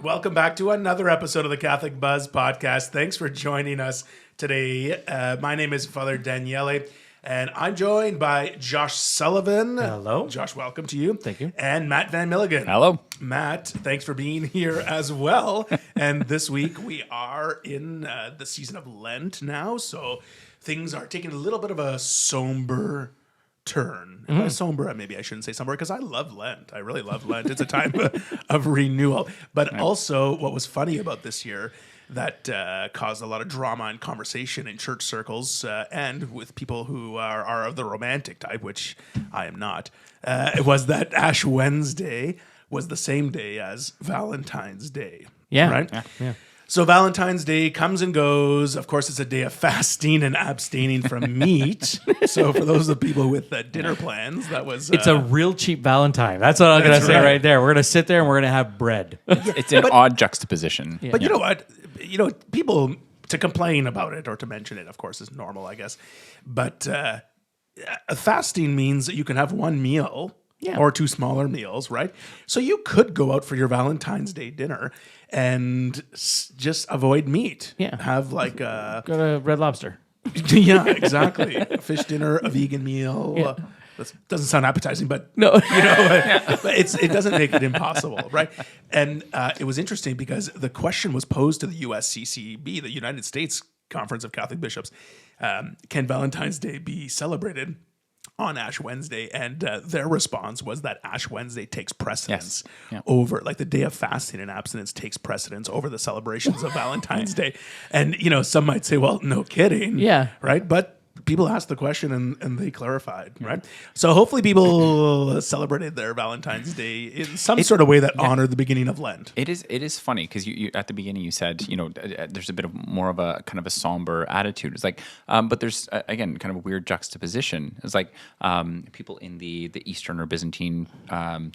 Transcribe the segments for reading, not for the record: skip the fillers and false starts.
Welcome back to another episode of the Catholic Buzz podcast. Thanks for joining us today. My name is Father Daniele, and I'm joined by Josh Sullivan. Hello. Josh, welcome to you. Thank you. And Matt Van Milligan. Hello. Matt, thanks for being here as well. And this week we are in the season of Lent now, so things are taking a little bit of a somber turn. And by somber, maybe I shouldn't say somber because I love Lent. I really love Lent. It's a time of renewal. But also, what was funny about this year that caused a lot of drama and conversation in church circles and with people who are of the romantic type, which I am not, was that Ash Wednesday was the same day as Valentine's Day. Yeah. Right? Yeah. So Valentine's Day comes and goes. Of course, it's a day of fasting and abstaining from meat. So for those of people with dinner plans, that was... It's a real cheap Valentine. That's what I'm going to say right there. We're going to sit there and we're going to have bread. It's an odd juxtaposition. But you know what? People to complain about it or to mention it, of course, is normal, I guess. But fasting means that you can have one meal or two smaller meals, right? So you could go out for your Valentine's Day dinner and just avoid meat. Yeah. Have like Go to Red Lobster. yeah, exactly. A fish dinner, a vegan meal. Yeah. That doesn't sound appetizing, but No. but it doesn't make it impossible, right? And it was interesting because the question was posed to the USCCB, the United States Conference of Catholic Bishops, can Valentine's Day be celebrated on Ash Wednesday? And their response was that Ash Wednesday takes precedence over, like the day of fasting and abstinence takes precedence over the celebrations of Valentine's Day. And, some might say, well, no kidding. Yeah. Right? But people asked the question and they clarified, right? So hopefully people celebrated their Valentine's Day in some sort of way that honored the beginning of Lent. It is funny because you at the beginning you said there's a bit of more of a kind of a somber attitude. It's like, but there's again kind of a weird juxtaposition. It's like people in the Eastern or Byzantine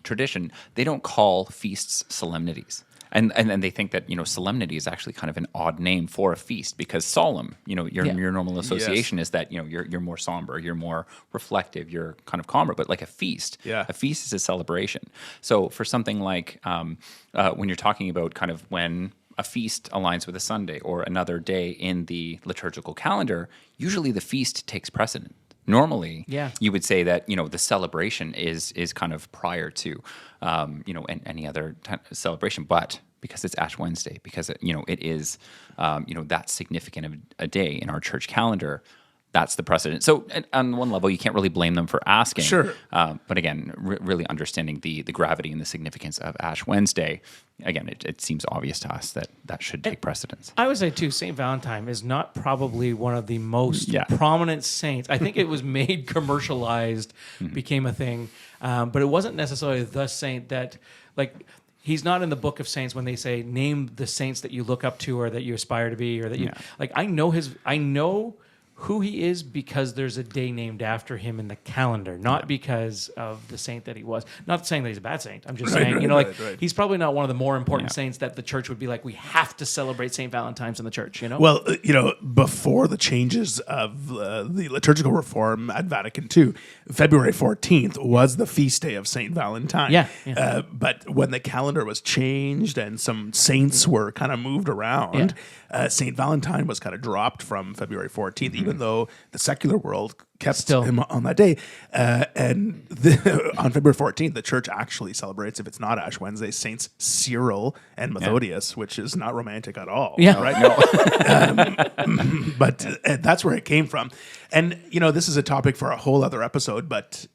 tradition, they don't call feasts solemnities. And they think that solemnity is actually kind of an odd name for a feast because solemn, your normal association is that you're more somber, you're more reflective, you're kind of calmer. But like a feast is a celebration. So for something like when you're talking about kind of when a feast aligns with a Sunday or another day in the liturgical calendar, usually the feast takes precedence. Normally, you would say that the celebration is kind of prior to any other celebration, but because it's Ash Wednesday, because it is that significant of a day in our church calendar, that's the precedent. So on one level, you can't really blame them for asking. Sure. But again, really understanding the gravity and the significance of Ash Wednesday, again, it seems obvious to us that should take precedence. I would say, too, St. Valentine is not probably one of the most prominent saints. I think it was made commercialized, became a thing, but it wasn't necessarily the saint that, he's not in the book of saints when they say, name the saints that you look up to or that you aspire to be or that you... I know who he is because there's a day named after him in the calendar, not because of the saint that he was. Not saying that he's a bad saint. I'm just saying, he's probably not one of the more important saints that the church would be like, we have to celebrate St. Valentine's in the church, Well, before the changes of the liturgical reform at Vatican II, February 14th was the feast day of St. Valentine. But when the calendar was changed and some saints were kind of moved around, St. Valentine was kind of dropped from February 14th, even though the secular world kept him on that day. And on February 14th, the church actually celebrates, if it's not Ash Wednesday, Saints Cyril and Methodius, which is not romantic at all. Right? No. But that's where it came from. And, this is a topic for a whole other episode, but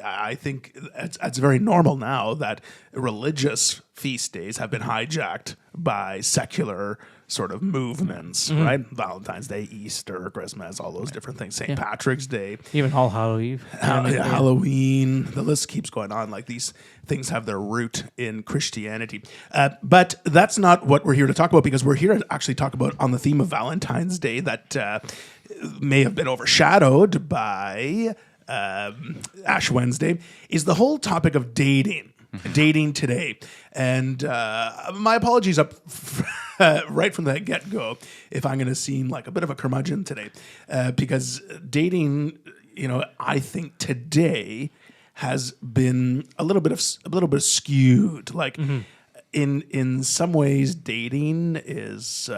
I think it's very normal now that religious feast days have been hijacked by secular sort of movements, right? Valentine's Day, Easter, Christmas, all those different things. St. Patrick's Day. Even All Hallows Eve. Halloween. The list keeps going on. Like these things have their root in Christianity. But that's not what we're here to talk about because we're here to actually talk about on the theme of Valentine's Day that may have been overshadowed by Ash Wednesday is the whole topic of dating. Dating today. And my apologies up right from the get-go if I'm going to seem like a bit of a curmudgeon today because dating, I think today has been a little bit skewed. Like in some ways, dating is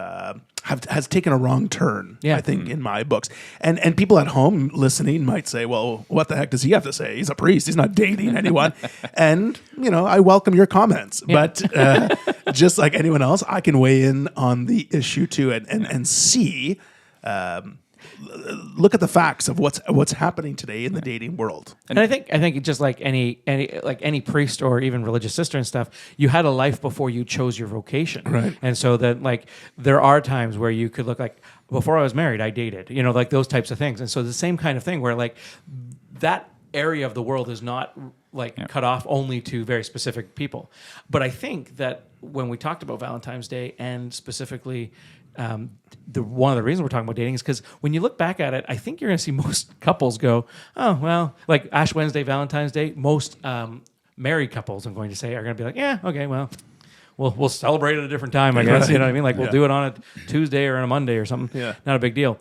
has taken a wrong turn. I think in my books, and people at home listening might say, "Well, what the heck does he have to say? He's a priest. He's not dating anyone." And I welcome your comments, but just like anyone else, I can weigh in on the issue too, and see. Look at the facts of what's happening today in the dating world. And I think just like any priest or even religious sister and stuff, you had a life before you chose your vocation. Right. And so that like there are times where you could look like, before I was married, I dated, like those types of things. And so the same kind of thing where like that area of the world is not cut off only to very specific people. But I think that when we talked about Valentine's Day and specifically one of the reasons we're talking about dating is because when you look back at it, I think you're going to see most couples go, oh, well, like Ash Wednesday, Valentine's Day, most married couples, I'm going to say, are going to be like, yeah, okay, well, we'll celebrate at a different time, I guess. You know what I mean? Like we'll do it on a Tuesday or on a Monday or something. Yeah. Not a big deal.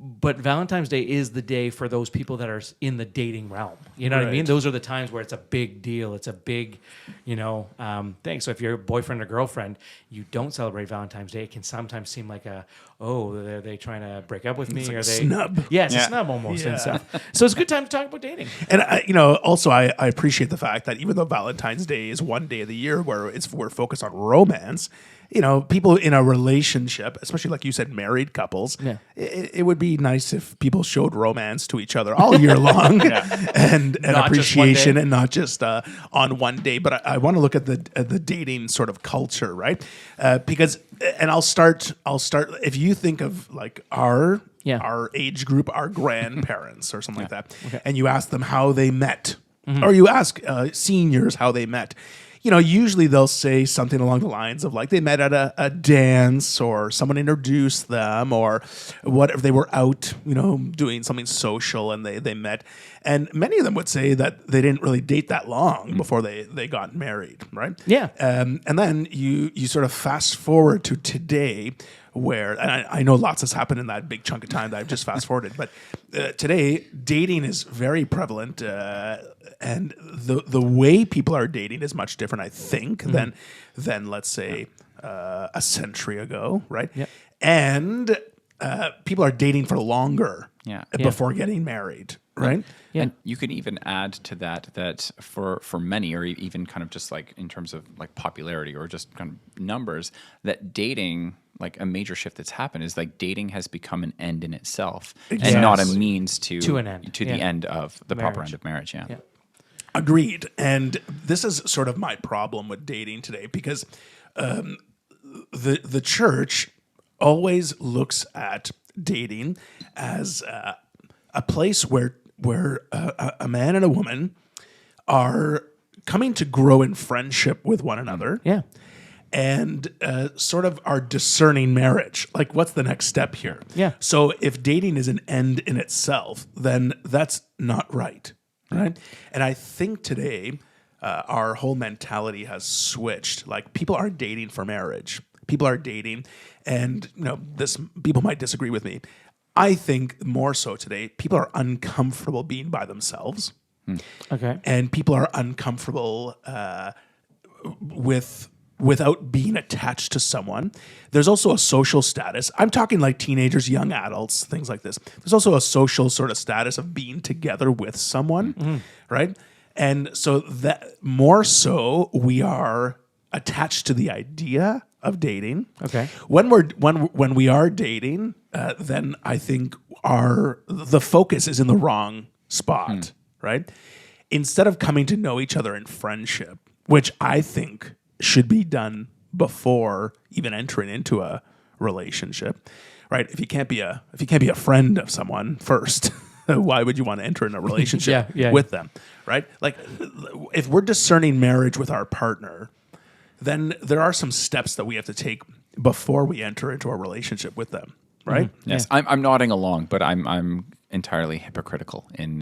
But Valentine's Day is the day for those people that are in the dating realm. You know what I mean? Those are the times where it's a big deal. It's a big, thing. So if you're a boyfriend or girlfriend, you don't celebrate Valentine's Day. It can sometimes seem like are they trying to break up with me? It's like are a they snub? Yeah, it's a snub almost and stuff. So it's a good time to talk about dating. And also I appreciate the fact that even though Valentine's Day is one day of the year where we're focused on romance, people in a relationship, especially like you said, married couples, it would be nice if people showed romance to each other all year long and appreciation and not just on one day. But I want to look at the dating sort of culture, right? Because I'll start. If you think of like our age group, our grandparents or something like that, and you ask them how they met, or you ask seniors how they met. Usually they'll say something along the lines of like they met at a dance or someone introduced them or whatever. They were out, doing something social and they met. And many of them would say that they didn't really date that long before they got married, right? Yeah. And then you sort of fast forward to today where, and I know lots has happened in that big chunk of time that I've just fast forwarded, but today dating is very prevalent. And the way people are dating is much different, I think, than let's say a century ago, right? Yep. And people are dating for longer before getting married, right? Yeah. And you can even add to that for many, or even kind of just like in terms of like popularity or just kind of numbers, that dating, like a major shift that's happened is like dating has become an end in itself and not a means to an end, to the end of the proper end of marriage. Yeah. Agreed. And this is sort of my problem with dating today because the church always looks at dating as a place where a man and a woman are coming to grow in friendship with one another. Yeah. And sort of are discerning marriage. Like, what's the next step here? Yeah. So if dating is an end in itself, then that's not right. Right. And I think today our whole mentality has switched. Like people are dating for marriage. People are dating, and people might disagree with me. I think more so today, people are uncomfortable being by themselves. Okay. And people are uncomfortable without being attached to someone. There's also a social status. I'm talking like teenagers, young adults, things like this. There's also a social sort of status of being together with someone, right? And so that more so we are attached to the idea of dating. Okay. When we are dating, then I think the focus is in the wrong spot, right? Instead of coming to know each other in friendship, which I think should be done before even entering into a relationship, right? If you can't be a friend of someone first, why would you want to enter in a relationship with them, right? Like, if we're discerning marriage with our partner, then there are some steps that we have to take before we enter into a relationship with them, right? Yes, I'm nodding along, but I'm entirely hypocritical in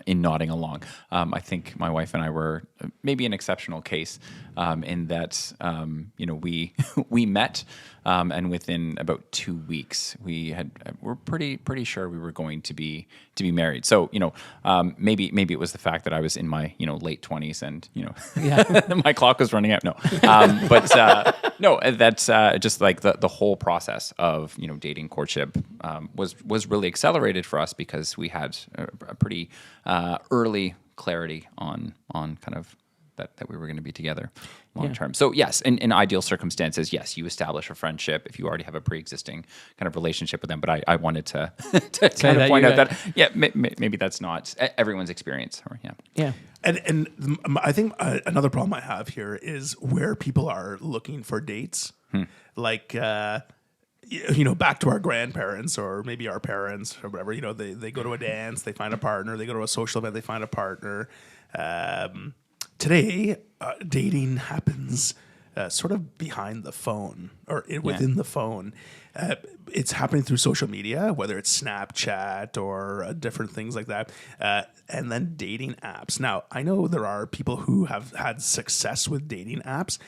nodding along. I think my wife and I were maybe an exceptional case in that we met, and within about 2 weeks we're pretty sure we were going to be married. So maybe it was the fact that I was in my late 20s and my clock was running out. No, but no, that's just like the whole process of dating, courtship was really accelerated for us because we had a pretty early clarity on kind of that we were going to be together long term. So yes, in ideal circumstances, yes, you establish a friendship if you already have a pre-existing kind of relationship with them. But I wanted to kind of point out that maybe that's not everyone's experience. Yeah. And I think another problem I have here is where people are looking for dates. Like, back to our grandparents or maybe our parents or whatever, they go to a dance, they find a partner, they go to a social event, they find a partner. Today, dating happens sort of behind the phone or within the phone. It's happening through social media, whether it's Snapchat or different things like that, and then dating apps. Now, I know there are people who have had success with dating apps,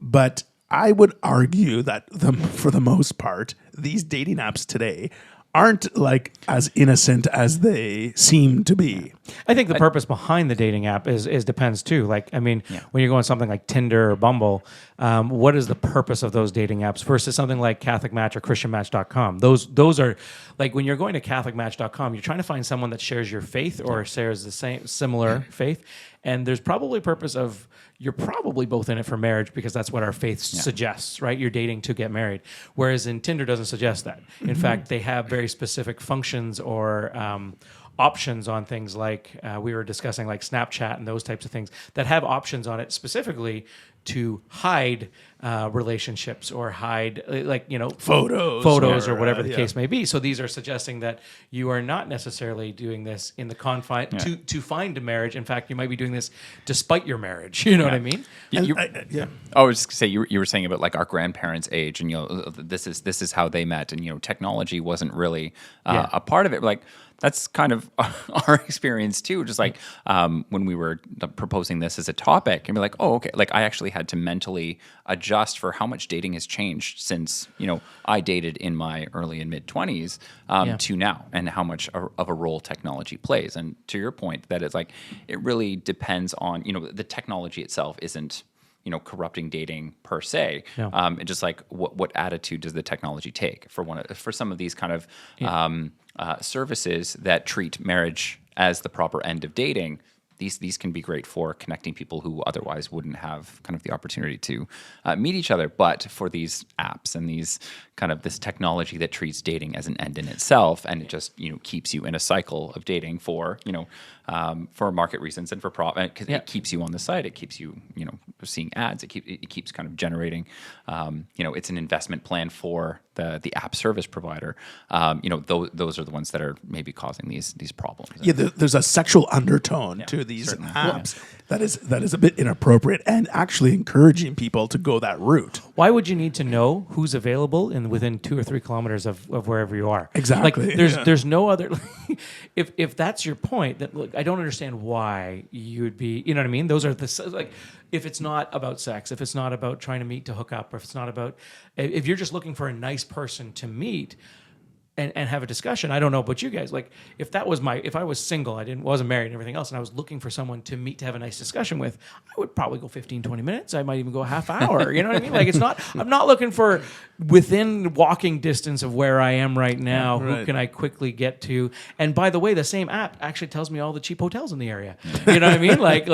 but I would argue that for the most part, these dating apps today aren't like as innocent as they seem to be. I think the purpose behind the dating app is depends too. Like, I mean, when you're going something like Tinder or Bumble, what is the purpose of those dating apps versus something like Catholic Match or ChristianMatch.com? Those are like when you're going to CatholicMatch.com, you're trying to find someone that shares your faith or shares the similar faith. And there's probably a purpose of you're probably both in it for marriage because that's what our faith suggests, right? You're dating to get married. Whereas in Tinder doesn't suggest that. In fact, they have very specific functions or options on things like we were discussing like Snapchat and those types of things that have options on it specifically to hide relationships or hide photos or whatever the case may be. So these are suggesting that you are not necessarily doing this in the confine to find a marriage. In fact, you might be doing this despite your marriage. You know what I mean? I was just gonna say you were saying about like our grandparents' age, and this is how they met, and technology wasn't really a part of it. Like that's kind of our experience too. Just like when we were proposing this as a topic, and be like, oh, okay. Like I actually had to mentally adjust for how much dating has changed since I dated in my early and mid 20s to now, and how much of a role technology plays. And to your point, that it's like it really depends on the technology itself isn't corrupting dating per se. It's just like what attitude does the technology take for some of these kind of services that treat marriage as the proper end of dating. These can be great for connecting people who otherwise wouldn't have kind of the opportunity to meet each other. But for these apps and these kind of this technology that treats dating as an end in itself, and it just keeps you in a cycle of dating for market reasons and for profit, because it keeps you on the site, it keeps you seeing ads, it keeps kind of generating. It's an investment plan for the app service provider. Those are the ones that are maybe causing these problems. Yeah, there's a sexual undertone to these apps that is a bit inappropriate and actually encouraging people to go that route. Why would you need to know who's available within 2 or 3 kilometers of wherever you are? Exactly. Like there's no other. If that's your point, that look, I don't understand why you would be. You know what I mean? Those are if it's not about sex, if it's not about trying to meet to hook up, or if it's not about, if you're just looking for a nice person to meet and have a discussion. I don't know about you guys. Like if I was single, wasn't married and everything else, and I was looking for someone to meet to have a nice discussion with, I would probably go 15, 20 minutes. I might even go a half hour. You know what I mean? Like I'm not looking for within walking distance of where I am right now. Right. Who can I quickly get to? And by the way, the same app actually tells me all the cheap hotels in the area. You know what I mean? Like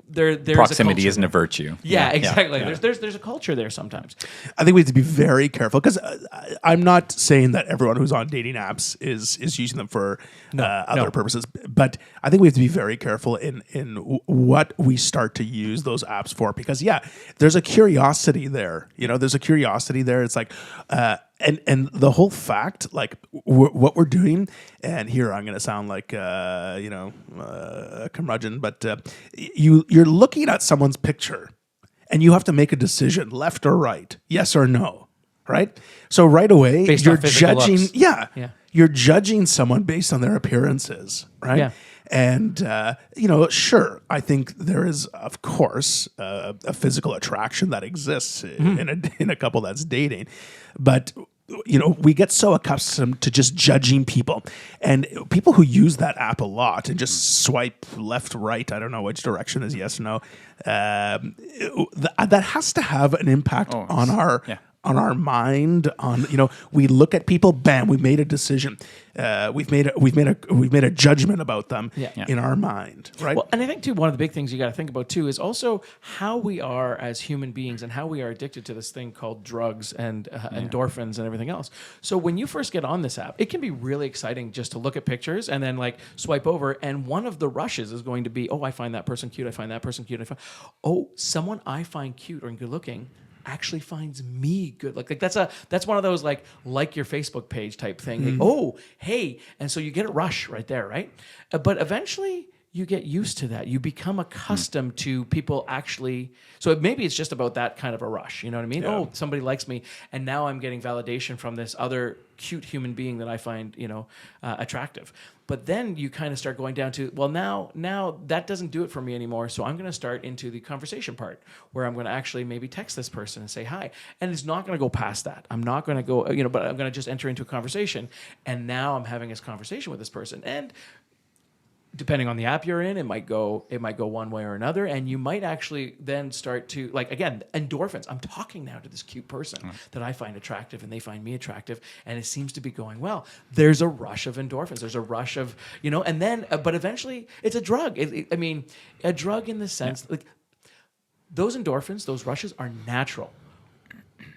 there's proximity isn't a virtue. Yeah, exactly. Yeah. There's a culture there sometimes. I think we have to be very careful because I'm not saying that everyone who's on dating apps is using them for other purposes, but I think we have to be very careful in what we start to use those apps for, because there's a curiosity there. There's a curiosity there. It's like and the whole fact, like what we're doing, and here I'm going to sound like a curmudgeon, but you're looking at someone's picture and you have to make a decision, left or right, yes or no. Right? So right away, you're judging. you're judging someone based on their appearances, right? Yeah. And, sure, I think there is, of course, a physical attraction that exists in a couple that's dating. But, we get so accustomed to just judging people. And people who use that app a lot and just swipe left, right, I don't know which direction is yes or no, that has to have an impact on our... Yeah. On our mind, we look at people, bam, we made a decision. We've made a judgment about them in our mind, right? Well, and I think too, one of the big things you got to think about too is also how we are as human beings and how we are addicted to this thing called drugs and endorphins and everything else. So when you first get on this app, it can be really exciting just to look at pictures and then like swipe over, and one of the rushes is going to be, I find that person cute, I find that person cute, someone I find cute or good looking actually finds me good. Like that's one of those like your Facebook page type thing. Like, hey. And so you get a rush right there, right? But eventually you get used to that. You become accustomed to people actually. So maybe it's just about that kind of a rush. You know what I mean? Yeah. Somebody likes me, and now I'm getting validation from this other cute human being that I find, attractive. But then you kind of start going down to, well, now that doesn't do it for me anymore. So I'm going to start into the conversation part where I'm going to actually maybe text this person and say hi. And it's not going to go past that. I'm not going to go, but I'm going to just enter into a conversation. And now I'm having this conversation with this person. And depending on the app you're in, it might go one way or another, and you might actually then start to, like, again, endorphins. I'm talking now to this cute person that I find attractive and they find me attractive, and it seems to be going well. There's a rush of endorphins. There's a rush of, and then, but eventually it's a drug. A drug in the sense, like, those endorphins, those rushes are natural.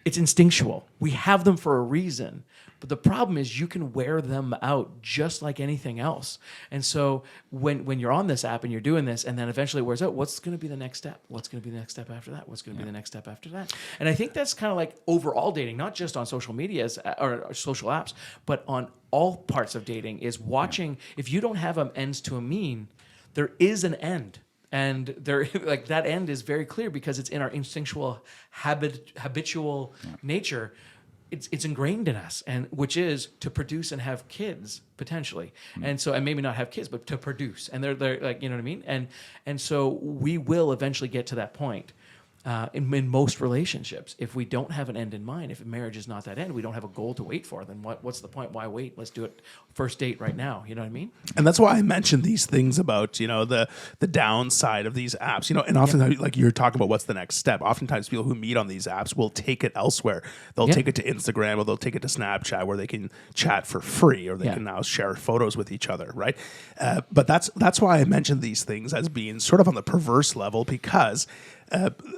It's instinctual. We have them for a reason. But the problem is you can wear them out just like anything else. And so when you're on this app and you're doing this and then eventually it wears out, what's going to be the next step? What's going to be the next step after that? What's going to be the next step after that? And I think that's kind of like overall dating, not just on social medias or social apps, but on all parts of dating is watching. If you don't have an ends to a mean, there is an end. And there, like, that end is very clear because it's in our instinctual habitual nature. It's ingrained in us, and which is to produce and have kids potentially, and maybe not have kids, but to produce. And they're like, you know what I mean. And so we will eventually get to that point. In most relationships, if we don't have an end in mind, if marriage is not that end, we don't have a goal to wait for, then what's the point? Why wait? Let's do it first date right now. You know what I mean? And that's why I mentioned these things about, the downside of these apps, and often like you're talking about what's the next step. Oftentimes people who meet on these apps will take it elsewhere. They'll take it to Instagram or they'll take it to Snapchat where they can chat for free or they can now share photos with each other, right? But that's why I mentioned these things as being sort of on the perverse level because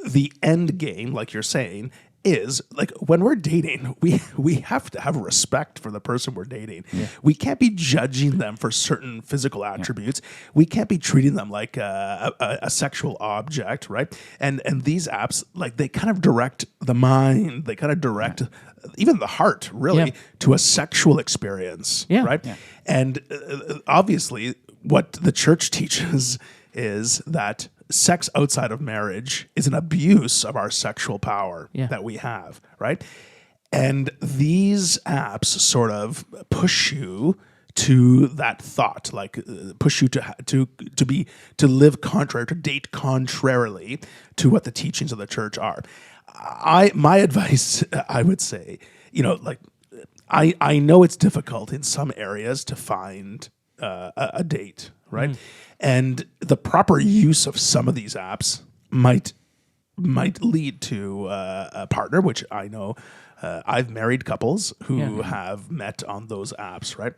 the end game, like you're saying, is like when we're dating, we have to have respect for the person we're dating. Yeah. We can't be judging them for certain physical attributes. Yeah. We can't be treating them like a sexual object, right? And these apps, like, they kind of direct the mind. They kind of direct even the heart, really, to a sexual experience, right? Yeah. And obviously, what the church teaches is that sex outside of marriage is an abuse of our sexual power that we have, right? And these apps sort of push you to that thought, like push you to live contrary, to date contrarily to what the teachings of the church are. My advice, I would say, I know it's difficult in some areas to find a date, right? And the proper use of some of these apps might lead to a partner, which I know I've married couples who have met on those apps, right?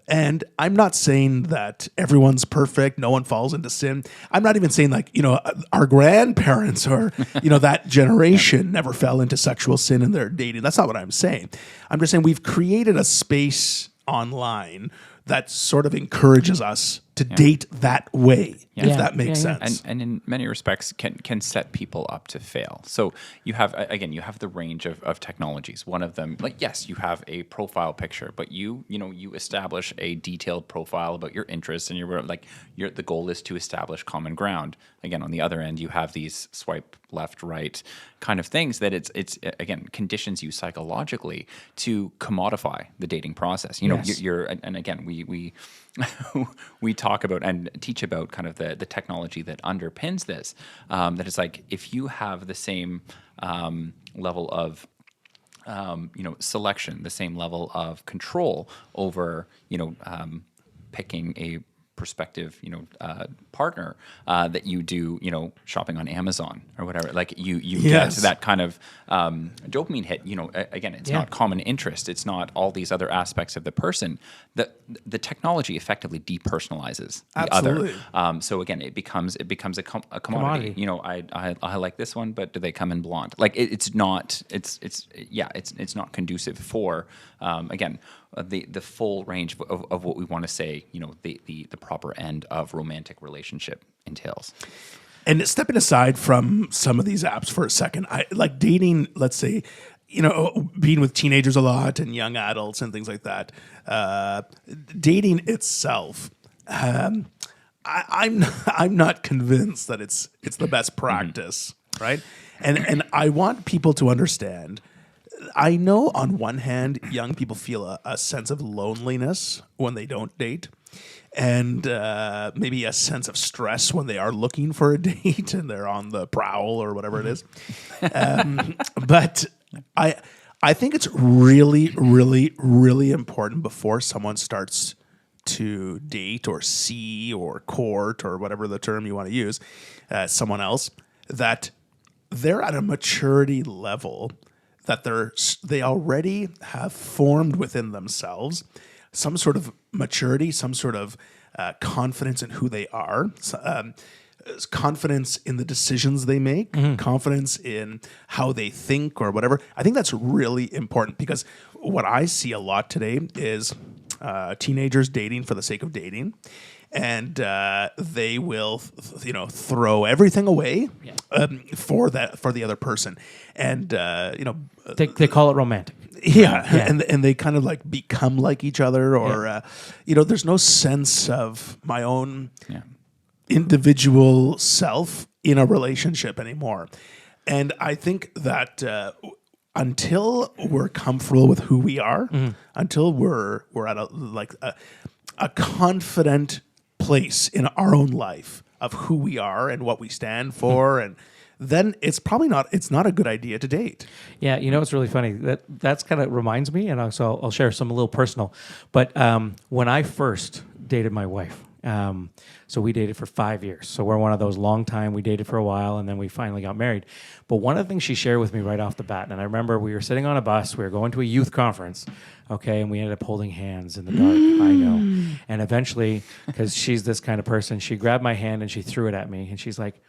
And I'm not saying that everyone's perfect, no one falls into sin. I'm not even saying like, our grandparents or, that generation never fell into sexual sin in their dating. That's not what I'm saying. I'm just saying we've created a space online that sort of encourages us to date that way, if that makes sense. And in many respects can set people up to fail. So you have the range of technologies. One of them, like, yes, you have a profile picture, but you establish a detailed profile about your interests, and the goal is to establish common ground. Again, on the other end, you have these swipe left, right kind of things, that it's again conditions you psychologically to commodify the dating process. You know, you're and again we we talk about and teach about kind of the technology that underpins this. That it's like, if you have the same level of selection, the same level of control over, picking a prospective, partner that you do, shopping on Amazon or whatever. Like you get that kind of dopamine hit. Again, it's not common interest. It's not all these other aspects of the person. The technology effectively depersonalizes the other. So again, it becomes a commodity. I like this one, but do they come in blonde? Like it's not not conducive for again the full range of what we want to say. The proper end of romantic relationship entails. And stepping aside from some of these apps for a second, I like dating, let's say, being with teenagers a lot and young adults and things like that. Dating itself, I'm not convinced that it's the best practice, right? And I want people to understand. I know on one hand, young people feel a sense of loneliness when they don't date, and maybe a sense of stress when they are looking for a date and they're on the prowl or whatever it is. But I think it's really, really, really important before someone starts to date or see or court or whatever the term you want to use, someone else, that they're at a maturity level that they already have formed within themselves some sort of maturity, some sort of confidence in who they are, confidence in the decisions they make, confidence in how they think or whatever. I think that's really important, because what I see a lot today is teenagers dating for the sake of dating. And they will, throw everything away for the other person, and they call it romantic. Yeah. And they kind of like become like each other, or there's no sense of my own individual self in a relationship anymore. And I think that until we're comfortable with who we are, until we're at a confident place in our own life of who we are and what we stand for, and then it's not a good idea to date. Yeah, it's really funny. That's kind of reminds me, and also I'll share some a little personal. But when I first dated my wife, so we dated for 5 years. So we're one of those long time. We dated for a while, and then we finally got married. But one of the things she shared with me right off the bat, and I remember we were sitting on a bus. We were going to a youth conference, okay, and we ended up holding hands in the dark. I know. And eventually, because she's this kind of person, she grabbed my hand and she threw it at me, and she's like,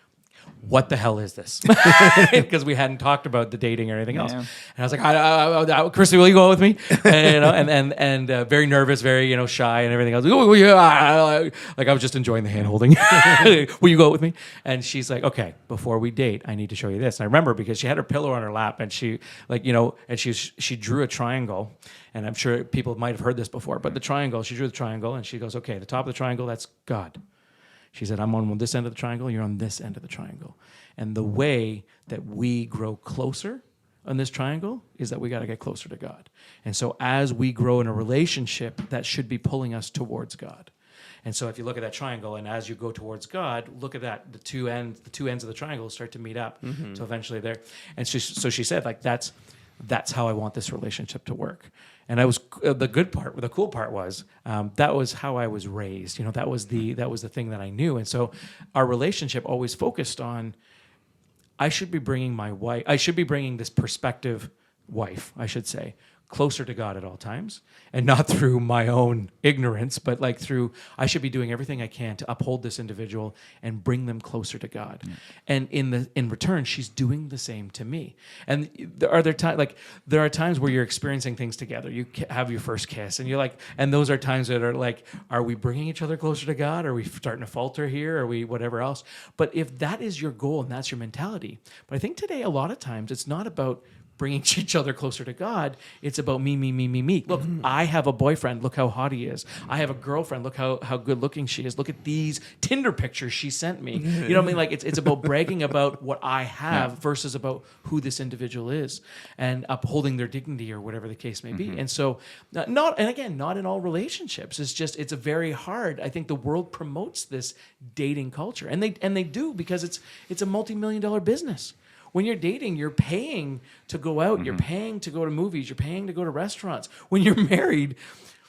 "What the hell is this?" Because we hadn't talked about the dating or anything else. And I was like, "Christy, will you go with me?" And very nervous, very shy and everything else. Like I was just enjoying the hand holding. "Will you go with me?" And she's like, "Okay, before we date, I need to show you this." And I remember because she had her pillow on her lap, and she she drew a triangle. And I'm sure people might have heard this before, but she drew the triangle, and she goes, "Okay, the top of the triangle, that's God." She said, "I'm on this end of the triangle, you're on this end of the triangle. And the way that we grow closer on this triangle is that we got to get closer to God. And so as we grow in a relationship, that should be pulling us towards God. And so if you look at that triangle, and as you go towards God, look at that, the two ends of the triangle start to meet up. So eventually there." And so she said, like, that's how I want this relationship to work. And I was the cool part was that was how I was raised. That was the thing that I knew. And so our relationship always focused on, I should be bringing this prospective wife, I should say, closer to God at all times, and not through my own ignorance, but like through, I should be doing everything I can to uphold this individual and bring them closer to God. And in return, she's doing the same to me. And there are times where you're experiencing things together. You have your first kiss, and you're like, and those are times that are like, are we bringing each other closer to God? Are we starting to falter here? Are we whatever else? But if that is your goal and that's your mentality, but I think today a lot of times it's not about bringing each other closer to God. It's about me, me, me, me, me. Look, I have a boyfriend. Look how hot he is. I have a girlfriend. Look how good looking she is. Look at these Tinder pictures she sent me. You know what I mean? Like it's about bragging about what I have versus about who this individual is and upholding their dignity or whatever the case may be. And so not in all relationships. It's a very hard. I think the world promotes this dating culture, and they do because it's a multi-million-dollar business. When you're dating, you're paying to go out, you're paying to go to movies, you're paying to go to restaurants. When you're married,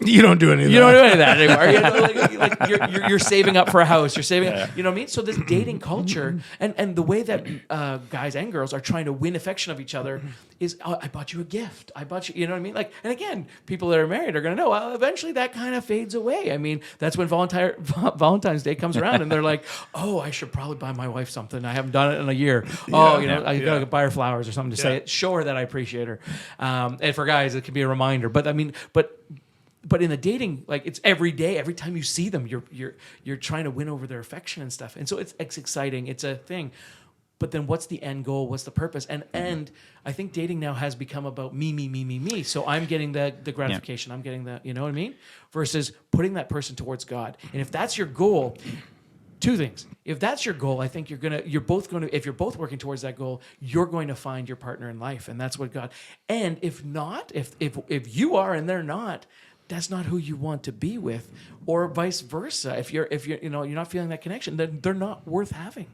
you don't do any of that. You don't do any of that anymore. Like you're saving up for a house. You're saving up, you know what I mean? So this dating culture and the way that guys and girls are trying to win affection of each other is, oh, I bought you a gift. I bought you, you know what I mean? Like, and again, people that are married are going to know, well, eventually that kind of fades away. I mean, that's when Valentine's Day comes around and they're like, oh, I should probably buy my wife something. I haven't done it in a year. I got to buy her flowers or something to say it. Show her that I appreciate her. And for guys, it can be a reminder. But I mean, but in the dating, like it's every day, every time you see them, you're trying to win over their affection and stuff. And so it's exciting. It's a thing. But then what's the end goal? What's the purpose? And I think dating now has become about me, me, me, me, me. So I'm getting the gratification. Yeah. I'm getting the, you know what I mean? Versus putting that person towards God. And if that's your goal, two things. If that's your goal, I think if you're both working towards that goal, you're going to find your partner in life. And that's what God. And if not, if you are and they're not, that's not who you want to be with, or vice versa. If you're you're not feeling that connection, then they're not worth having.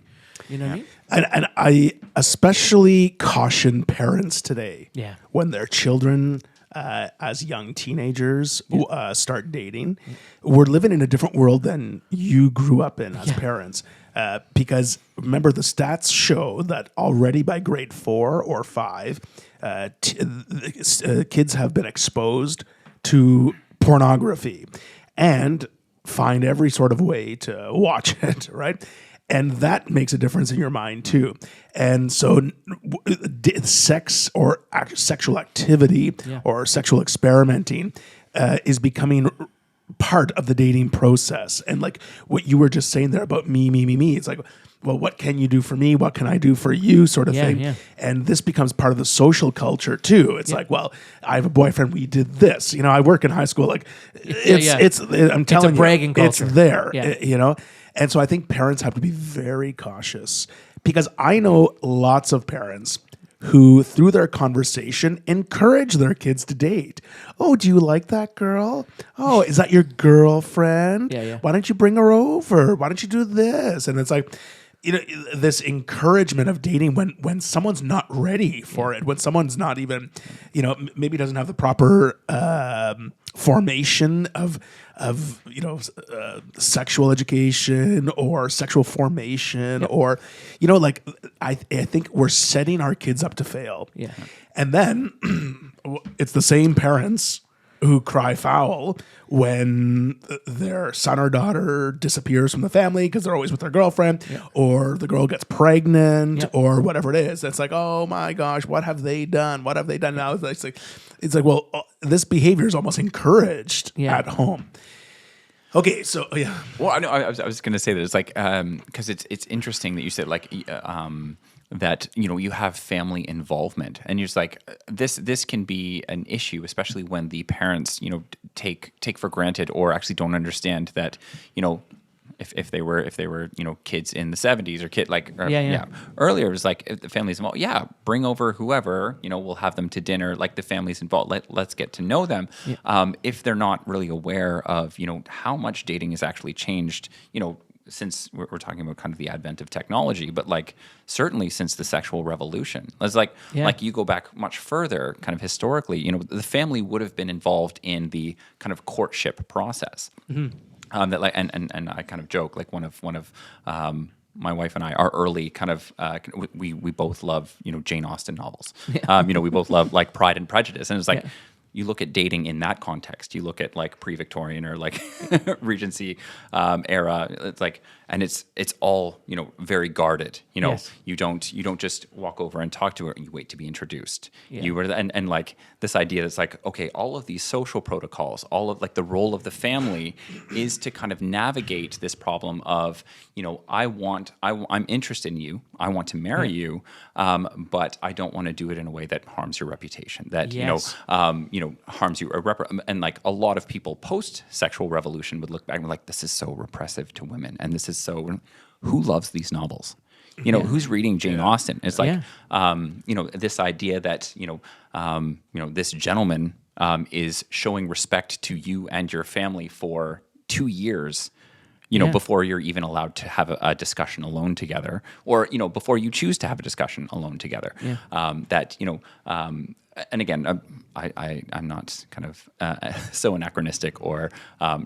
You know what I mean? And I especially caution parents today when their children, as young teenagers, start dating. We're living in a different world than you grew up in as parents. Because remember, the stats show that already by grade 4 or 5, kids have been exposed to pornography and find every sort of way to watch it, right? And that makes a difference in your mind too. And so sex or sexual activity or sexual experimenting is becoming part of the dating process. And like what you were just saying there about me, me, me, me, it's like, well, what can you do for me? What can I do for you? Sort of thing. Yeah. And this becomes part of the social culture too. It's like, well, I have a boyfriend. We did this. You know, I work in high school. Like, I'm telling you, it's a bragging culture. It's there. You know, and so I think parents have to be very cautious because I know lots of parents who, through their conversation, encourage their kids to date. Oh, do you like that girl? Oh, is that your girlfriend? Why don't you bring her over? Why don't you do this? And it's like, you know, this encouragement of dating when someone's not ready for it, when someone's not even, you know, maybe doesn't have the proper formation of sexual education or sexual formation or, you know, like I think we're setting our kids up to fail. Yeah. And then it's the same parents who cry foul when their son or daughter disappears from the family because they're always with their girlfriend, or the girl gets pregnant, or whatever it is. It's like, oh my gosh, what have they done? What have they done now? It's like, well, this behavior is almost encouraged at home. Okay, so Well, I know I was going to say that it's like because it's interesting that you said like that, you know, you have family involvement, and you're just like this can be an issue, especially when the parents, you know, take for granted or actually don't understand that, you know, if they were you know, kids in the 70s or earlier, it was like if the family's involved, bring over whoever, you know, we'll have them to dinner, like the family's involved, let's get to know them. If they're not really aware of, you know, how much dating has actually changed, you know, since we're talking about kind of the advent of technology, but like certainly since the sexual revolution. It's like you go back much further, kind of historically, you know, the family would have been involved in the kind of courtship process. That like and I kind of joke, like one of my wife and I, our early kind of we both love, you know, Jane Austen novels. You know, we both love like Pride and Prejudice, and it's like. You look at dating in that context. You look at like pre-Victorian or like Regency era. It's like and it's all, very guarded. Yes. You don't just walk over and talk to her, and you wait to be introduced. Yeah. You were and like this idea that's like, okay, all of these social protocols, all of like the role of the family is to kind of navigate this problem of, I'm interested in you, I want to marry you, but I don't want to do it in a way that harms your reputation, that Yes. harms you, and like a lot of people post sexual revolution would look back and be like, this is so repressive to women, and this is so, who loves these novels? Who's reading Jane Austen? It's like, this idea that this gentleman is showing respect to you and your family for 2 years. Before you're even allowed to have a discussion alone together, or before you choose to have a discussion alone together. And again, I'm not kind of so anachronistic or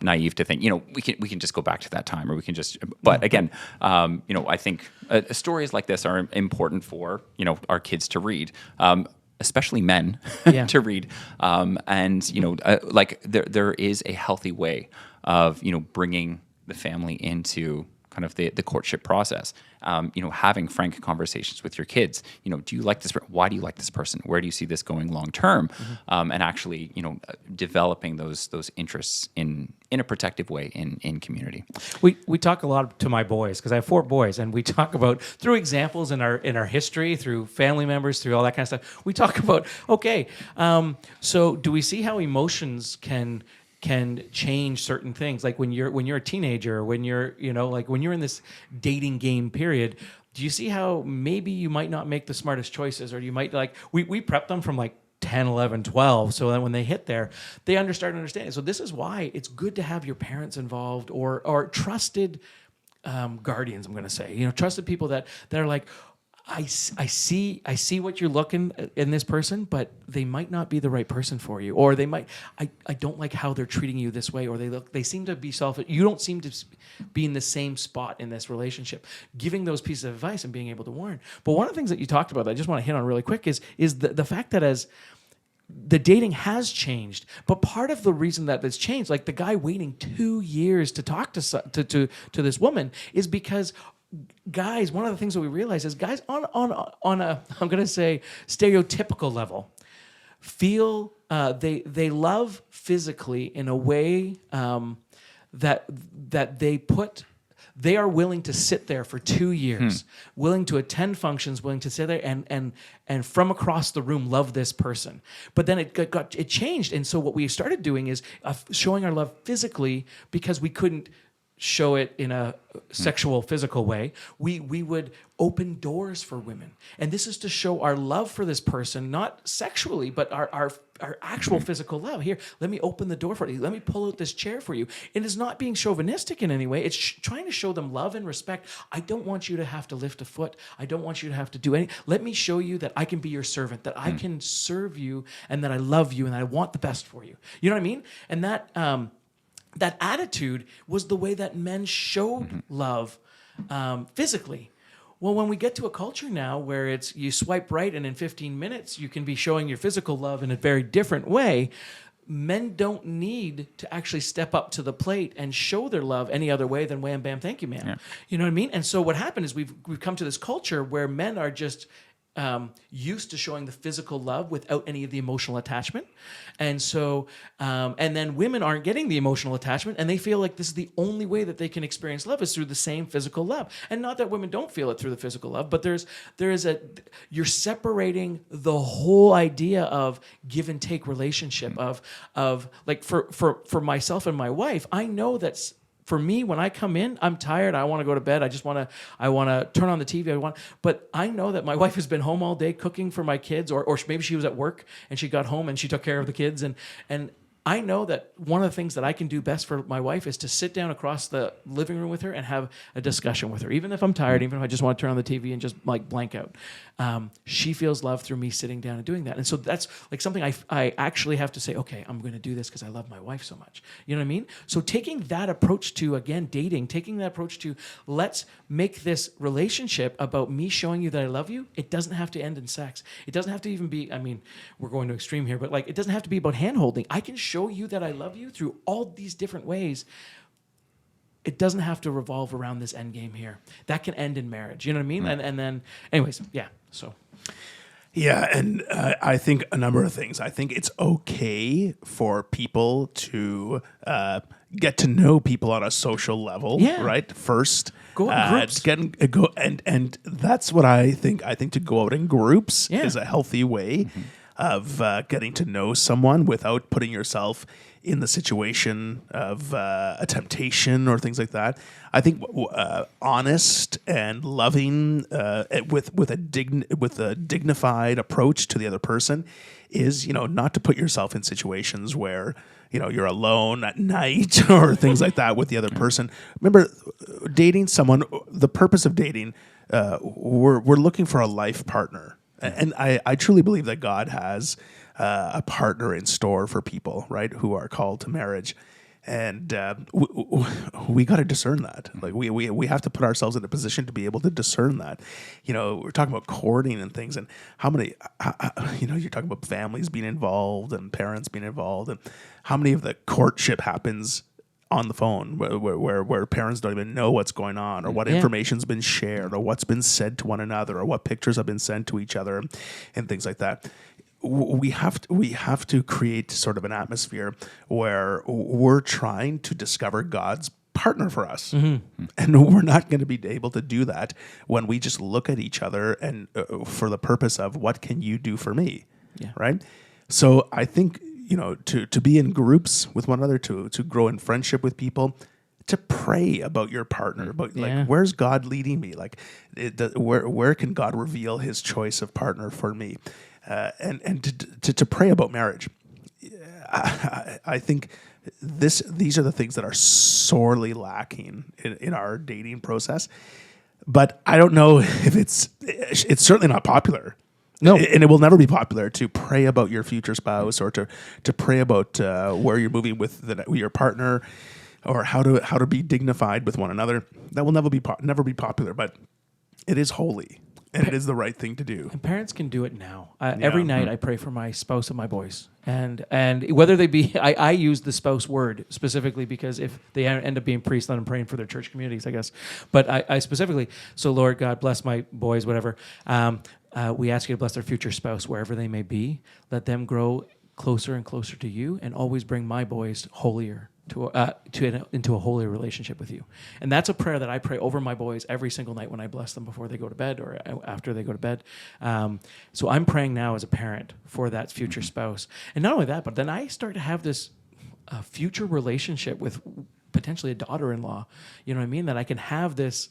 naive to think we can just go back to that time, or we can just. But again, I think stories like this are important for our kids to read. Especially men to read, like there is a healthy way of bringing the family into kind of the courtship process. Having frank conversations with your kids. Do you like this? Why do you like this person? Where do you see this going long term? And actually, developing those interests in a protective way in community. We talk a lot to my boys, because I have 4 boys, and we talk about, through examples in our history, through family members, through all that kind of stuff. We talk about, okay, so do we see how emotions can change certain things, like when you're a teenager, when you're like when you're in this dating game period, do you see how maybe you might not make the smartest choices, or you might, like, we prep them from like 10, 11, 12, so then when they hit there, they start understanding. So this is why it's good to have your parents involved, or trusted guardians, I'm going to say, trusted people that are like, I see what you're looking in this person, but they might not be the right person for you, or they might, I don't like how they're treating you this way, or they seem to be selfish. You don't seem to be in the same spot in this relationship. Giving those pieces of advice and being able to warn. But one of the things that you talked about that I just want to hit on really quick is the fact that as the dating has changed, but part of the reason that it's changed, like the guy waiting 2 years to talk to this woman, is because guys, one of the things that we realize is guys on a I'm going to say stereotypical level feel they love physically in a way that they are willing to sit there for 2 years, willing to attend functions, willing to sit there and from across the room love this person. But then it changed, and so what we started doing is showing our love physically, because we couldn't show it in a sexual, physical way. We would open doors for women, and this is to show our love for this person, not sexually, but our actual physical love. Here, let me open the door for you. Let me pull out this chair for you. It is not being chauvinistic in any way. It's trying to show them love and respect. I don't want you to have to lift a foot. I don't want you to have to do anything. Let me show you that I can be your servant, that I can serve you, and that I love you, and that I want the best for you. You know what I mean? And that attitude was the way that men showed love physically. Well, when we get to a culture now where it's you swipe right and in 15 minutes you can be showing your physical love in a very different way, men don't need to actually step up to the plate and show their love any other way than wham, bam, thank you, ma'am. Yeah. You know what I mean? And so what happened is we've come to this culture where men are just used to showing the physical love without any of the emotional attachment. And so, and then women aren't getting the emotional attachment, and they feel like this is the only way that they can experience love is through the same physical love. And not that women don't feel it through the physical love, but you're separating the whole idea of give and take relationship of like for myself and my wife, I know that's, for me, when I come in, I'm tired. I want to go to bed. I want to turn on the TV. But I know that my wife has been home all day cooking for my kids, or maybe she was at work and she got home and she took care of the kids. And I know that one of the things that I can do best for my wife is to sit down across the living room with her and have a discussion with her. Even if I'm tired, even if I just want to turn on the TV and just like blank out. She feels love through me sitting down and doing that. And so that's like something I actually have to say, okay, I'm going to do this because I love my wife so much. You know what I mean? So taking that approach to, again, dating, taking that approach to let's make this relationship about me showing you that I love you. It doesn't have to end in sex. It doesn't have to even be, I mean, we're going to extreme here, but like it doesn't have to be about hand holding. I can show you that I love you through all these different ways. it doesn't have to revolve around this end game here. That can end in marriage. You know what I mean? And then, anyways, yeah. So. Yeah, and I think a number of things. I think it's okay for people to get to know people on a social level, right? First, go out in groups. And that's what I think. I think to go out in groups is a healthy way of getting to know someone without putting yourself in the situation of a temptation or things like that. I think honest and loving with a dignified approach to the other person is, not to put yourself in situations where, you're alone at night or things like that with the other person. Remember, dating someone, the purpose of dating, we're looking for a life partner. And I truly believe that God has a partner in store for people, right, who are called to marriage. And we got to discern that. Like we have to put ourselves in a position to be able to discern that. We're talking about courting and things, and how many, you're talking about families being involved and parents being involved, and how many of the courtship happens on the phone where parents don't even know what's going on or what information's been shared or what's been said to one another or what pictures have been sent to each other and things like that. We have to create sort of an atmosphere where we're trying to discover God's partner for us. Mm-hmm. And we're not going to be able to do that when we just look at each other and for the purpose of what can you do for me? Yeah. Right? So I think, to be in groups with one another, to grow in friendship with people, to pray about your partner, about like, where's God leading me? Like, where can God reveal his choice of partner for me? And to pray about marriage. I think these are the things that are sorely lacking in our dating process. But I don't know if it's certainly not popular. No, and it will never be popular to pray about your future spouse or to pray about where you're moving with your partner, or how to be dignified with one another. That will never be popular, but it is holy. And it is the right thing to do. And parents can do it now. Every night I pray for my spouse and my boys. And whether they be, I use the spouse word specifically because if they end up being priests, then I'm praying for their church communities, I guess. But I specifically, so Lord God, bless my boys, whatever. We ask you to bless their future spouse wherever they may be. Let them grow closer and closer to you, and always bring my boys holier into a holy relationship with you. And that's a prayer that I pray over my boys every single night when I bless them before they go to bed or after they go to bed. So I'm praying now as a parent for that future spouse. And not only that, but then I start to have this future relationship with potentially a daughter-in-law. You know what I mean? That I can have this...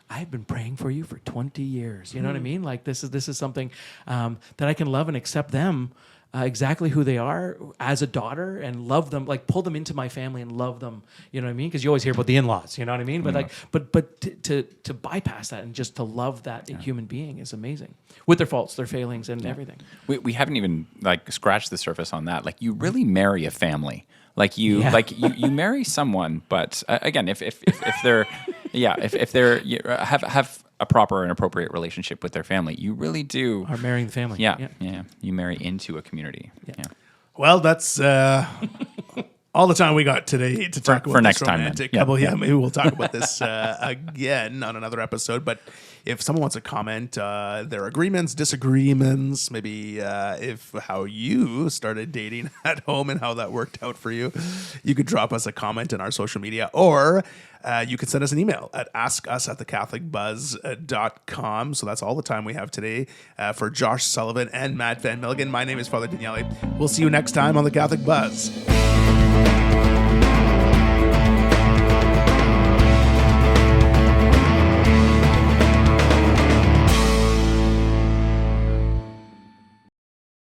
I've been praying for you for 20 years. You know what I mean? Like this is something that I can love and accept them exactly who they are as a daughter, and love them, like pull them into my family and love them. You know what I mean? Because you always hear about the in-laws. You know what I mean? But but to bypass that and just to love that human being is amazing, with their faults, their failings, and everything. We haven't even scratched the surface on that. Like you really marry a family. Like you marry someone, but again, if they're if they're have a proper and appropriate relationship with their family, you really do are marrying the family. Yeah. You marry into a community. Yeah. Well, that's all the time we got today to talk about for this next romantic time. couple. Yeah, maybe we'll talk about this again on another episode. But if someone wants to comment their agreements, disagreements, maybe if how you started dating at home and how that worked out for you, you could drop us a comment in our social media, or you could send us an email at askus@thecatholicbuzz.com. So that's all the time we have today. For Josh Sullivan and Matt Van Milligan, my name is Father Daniele. We'll see you next time on The Catholic Buzz.